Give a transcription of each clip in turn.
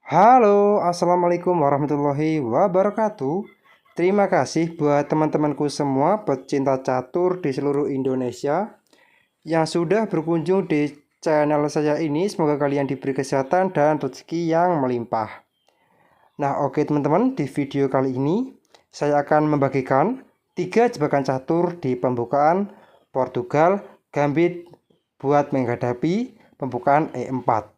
Halo, assalamualaikum warahmatullahi wabarakatuh. Terima kasih buat teman-temanku semua pecinta catur di seluruh Indonesia yang sudah berkunjung di channel saya ini. Semoga kalian diberi kesehatan dan rezeki yang melimpah. Nah, oke teman-teman, di video kali ini saya akan membagikan 3 jebakan catur di pembukaan Portugal Gambit buat menghadapi pembukaan E4.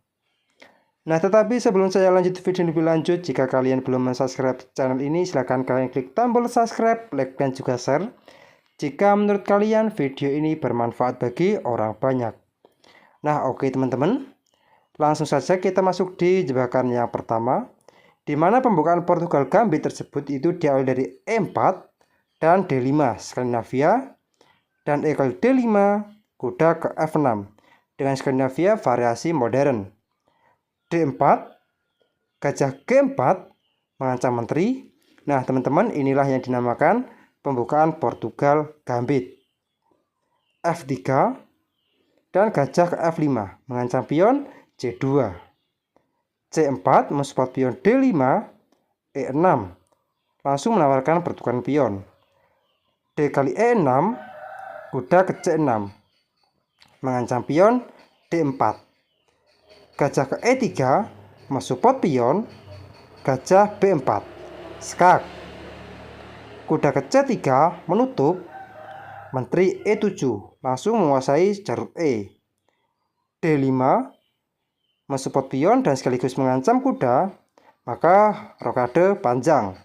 Nah, tetapi sebelum saya lanjut video lebih lanjut, jika kalian belum subscribe channel ini, silahkan kalian klik tombol subscribe, like, dan juga share. Jika menurut kalian video ini bermanfaat bagi orang banyak. Nah, oke teman-teman. Langsung saja kita masuk di jebakan yang pertama, di mana pembukaan Portugal Gambit tersebut itu diawali dari E4 dan D5 Skandinavia, dan E kali D5 kuda ke F6 dengan Skandinavia variasi modern. D4, gajah G4 mengancam menteri. Nah teman-teman, inilah yang dinamakan pembukaan Portugal Gambit. F3 dan gajah ke F5 mengancam pion C2. C4 mensupport pion D5, E6 langsung menawarkan pertukaran pion. D kali E6, kuda ke C6 mengancam pion D4. Gajah ke E3 mensupport pion gajah B4 skak. Kuda ke C3 menutup menteri E7 langsung menguasai jalur E. D5 mensupport pion dan sekaligus mengancam kuda, maka rokade panjang.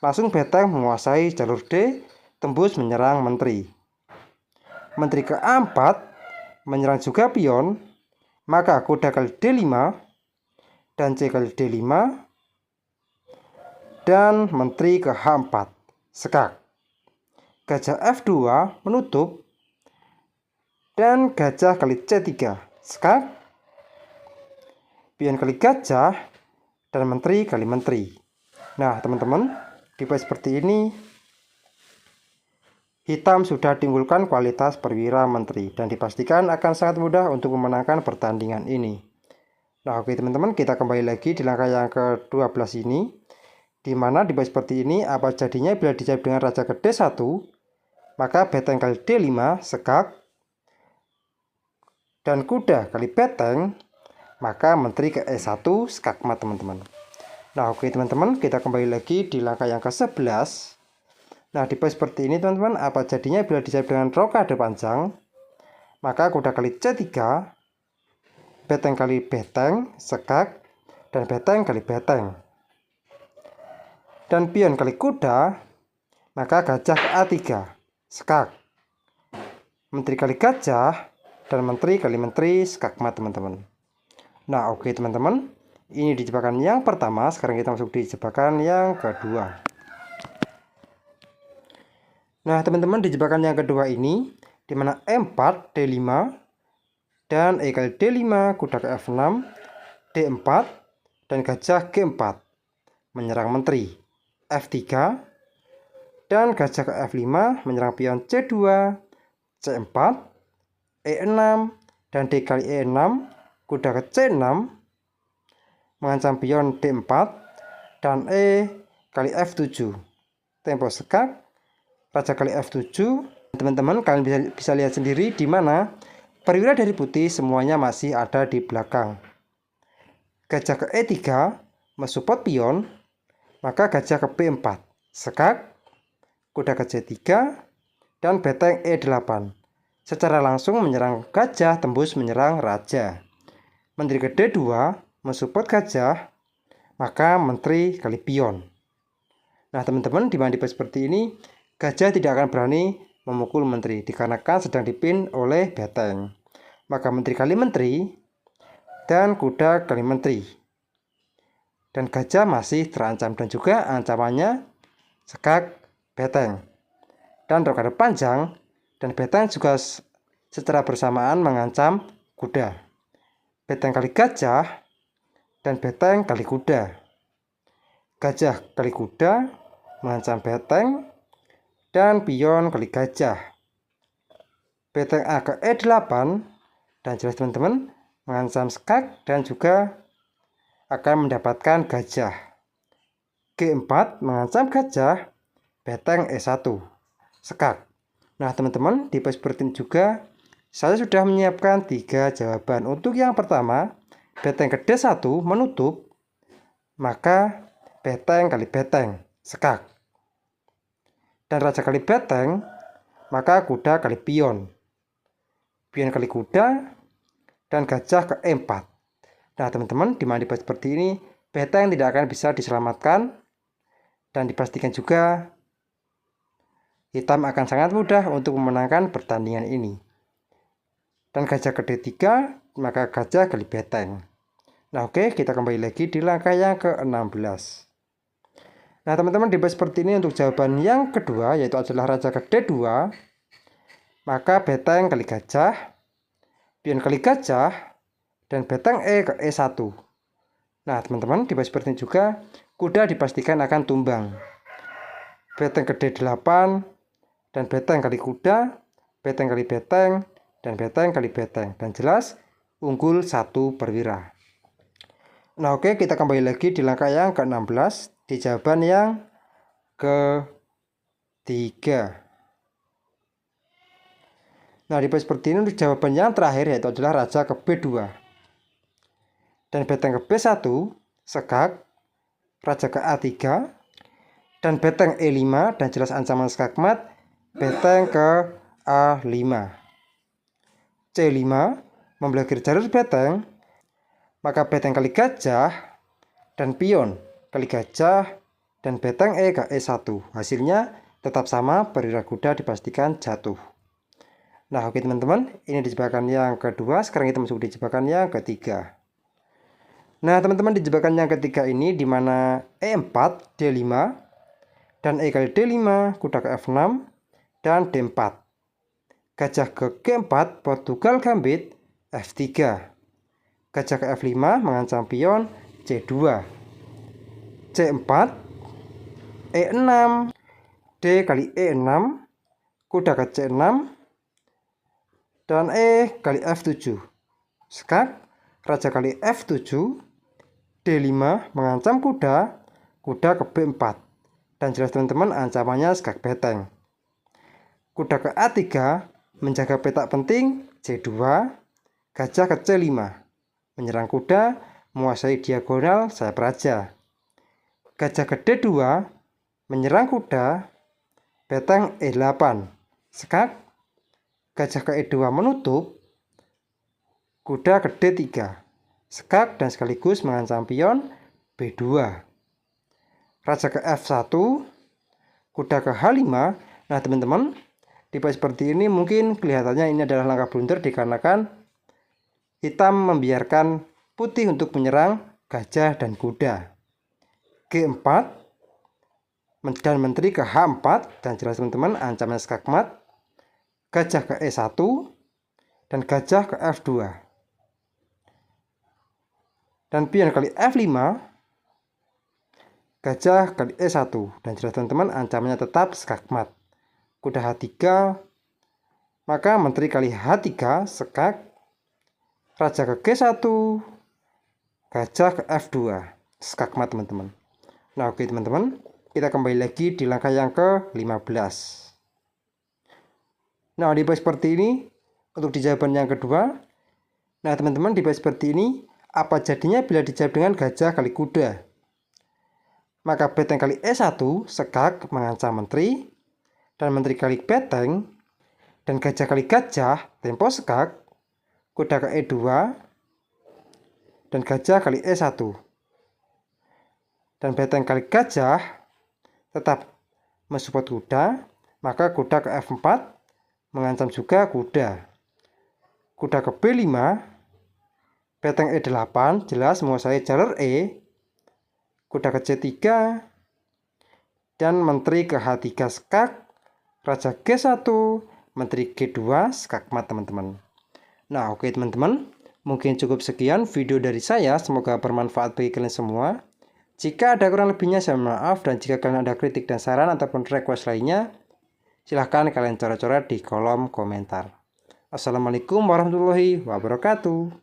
Langsung beteng menguasai jalur D, tembus menyerang menteri. Menteri ke A4 menyerang juga pion, maka kuda kali D5 dan C kali D5 dan menteri ke H4 skak. Gajah F2 menutup dan gajah kali C3 skak. Pion kali gajah dan menteri kali menteri. Nah teman-teman, tipe seperti ini hitam sudah diunggulkan kualitas perwira menteri dan dipastikan akan sangat mudah untuk memenangkan pertandingan ini. Nah oke teman-teman, kita kembali lagi di langkah yang ke-12 ini, di mana di bawah seperti ini apa jadinya bila dijawab dengan raja ke D1, maka beteng kali D5 sekak, dan kuda kali beteng, maka menteri ke E1 skakmat teman-teman. Nah oke teman-teman, kita kembali lagi di langkah yang ke-11. Nah di bawah seperti ini teman-teman, apa jadinya bila dijawab dengan rokade panjang, maka kuda kali C3, beteng kali beteng sekak, dan beteng kali beteng, dan pion kali kuda, maka gajah ke A3 skak, menteri kali gajah, dan menteri kali menteri skakmat teman-teman. Nah oke teman-teman, ini di jebakan yang pertama. Sekarang kita masuk di jebakan yang kedua. Nah teman-teman, di jebakan yang kedua ini, di mana E4 D5 dan E kali D5 kuda ke F6, D4 dan gajah G4 menyerang menteri. F3 dan gajah ke F5 menyerang pion C2, C4, E6 dan D kali E6 kuda ke C6 mengancam pion D4 dan E kali F7 tempo sekak, raja kali F7. Teman-teman, kalian bisa lihat sendiri di mana perwira dari putih semuanya masih ada di belakang. Gajah ke E3 mensupport pion, maka gajah ke B4 sekak, kuda ke C3 dan beteng E8 secara langsung menyerang gajah, tembus menyerang raja. Menteri ke D2 mensupport gajah, maka menteri kali pion. Nah teman-teman, di mana seperti ini gajah tidak akan berani memukul menteri dikarenakan sedang dipin oleh beteng, maka menteri kali menteri dan kuda kali menteri, dan gajah masih terancam dan juga ancamannya sekak beteng dan rokade panjang, dan beteng juga secara bersamaan mengancam kuda. Beteng kali gajah dan beteng kali kuda. Gajah kali kuda mengancam beteng dan pion kali gajah. Beteng A ke E8 dan jelas teman-teman mengancam skak dan juga akan mendapatkan gajah. G4 mengancam gajah, beteng E1, sekak. Nah teman-teman, di seperti ini juga saya sudah menyiapkan 3 jawaban. Untuk yang pertama, beteng ke D1 menutup, maka beteng kali beteng, sekak. Dan raja kali beteng, maka kuda kali pion. Pion kali kuda, dan gajah ke E4. Nah teman-teman, di mana seperti ini, beteng tidak akan bisa diselamatkan. Dan dipastikan juga hitam akan sangat mudah untuk memenangkan pertandingan ini. Dan gajah ke D3, maka gajah kali beteng. Nah oke, kita kembali lagi di langkah yang ke-16. Nah teman-teman, di seperti ini untuk jawaban yang kedua, yaitu adalah raja ke D2, maka beteng kali gajah, pion kali gajah, dan beteng E ke E1. Nah teman-teman, di seperti ini juga kuda dipastikan akan tumbang. Beteng ke D8, dan beteng kali kuda, beteng kali beteng, dan beteng kali beteng. Dan jelas unggul 1 perwira. Nah oke, kita kembali lagi di langkah yang ke-16, di jawaban yang ketiga. Nah di seperti ini untuk jawaban yang terakhir, yaitu adalah raja ke B2. Dan beteng ke B1, sekak, raja ke A3, dan beteng E5, dan jelas ancaman skakmat, beteng ke A5. C5 memblokir jalur beteng, maka beteng kali gajah, dan pion kali gajah, dan beteng E ke E1. Hasilnya tetap sama, perwira kuda dipastikan jatuh. Nah oke teman-teman, ini di jebakan yang kedua. Sekarang kita masuk di jebakan yang ketiga. Nah teman-teman, di jebakan yang ketiga ini di mana E4, D5, dan E kali D5, kuda ke F6, dan D4. Gajah ke G4, Portugal gambit, F3. Gajah ke F5 mengancam pion, C2. C4, E6, D kali E6, kuda ke C6, dan E kali F7. Sekak, raja kali F7, D5 mengancam kuda, kuda ke B4. Dan jelas teman-teman, ancamannya skak beteng. Kuda ke A3 menjaga petak penting, C2, gajah ke C5 menyerang kuda, menguasai diagonal sayap raja. Gajah ke D2 menyerang kuda, beteng E8, sekak, gajah ke E2 menutup, kuda ke D3, sekak, dan sekaligus mengancam pion B2. Raja ke F1, kuda ke H5. Nah teman-teman, di seperti ini mungkin kelihatannya ini adalah langkah blunder dikarenakan hitam membiarkan putih untuk menyerang gajah dan kuda. G4 dan menteri ke H4, dan jelas teman-teman ancaman skakmat, gajah ke E1, dan gajah ke F2. Dan pion kali F5, gajah kali E1, dan jelas teman-teman ancamannya tetap skakmat. Kuda H3, maka menteri kali H3, sekak, raja ke G1, gajah ke F2, skakmat teman-teman. Nah oke teman-teman, kita kembali lagi di langkah yang ke-15. Nah di seperti ini untuk di jawaban yang kedua. Nah teman-teman, di seperti ini apa jadinya bila dijawab dengan gajah kali kuda? Maka beteng kali E1, sekak, mengancam menteri, dan menteri kali beteng, dan gajah kali gajah, tempo sekak, kuda ke E2, dan gajah kali E1. Dan beteng kali gajah tetap mensupport kuda, maka kuda ke F4 mengancam juga kuda. Kuda ke B5, beteng E8 jelas menguasai jalur E, kuda ke C3, dan menteri ke H3 skak, raja G1, menteri G2 skakmat teman-teman. Nah oke teman-teman, mungkin cukup sekian video dari saya, semoga bermanfaat bagi kalian semua. Jika ada kurang lebihnya saya mohon maaf, dan jika kalian ada kritik dan saran ataupun request lainnya, silahkan kalian coret-coret di kolom komentar. Assalamualaikum warahmatullahi wabarakatuh.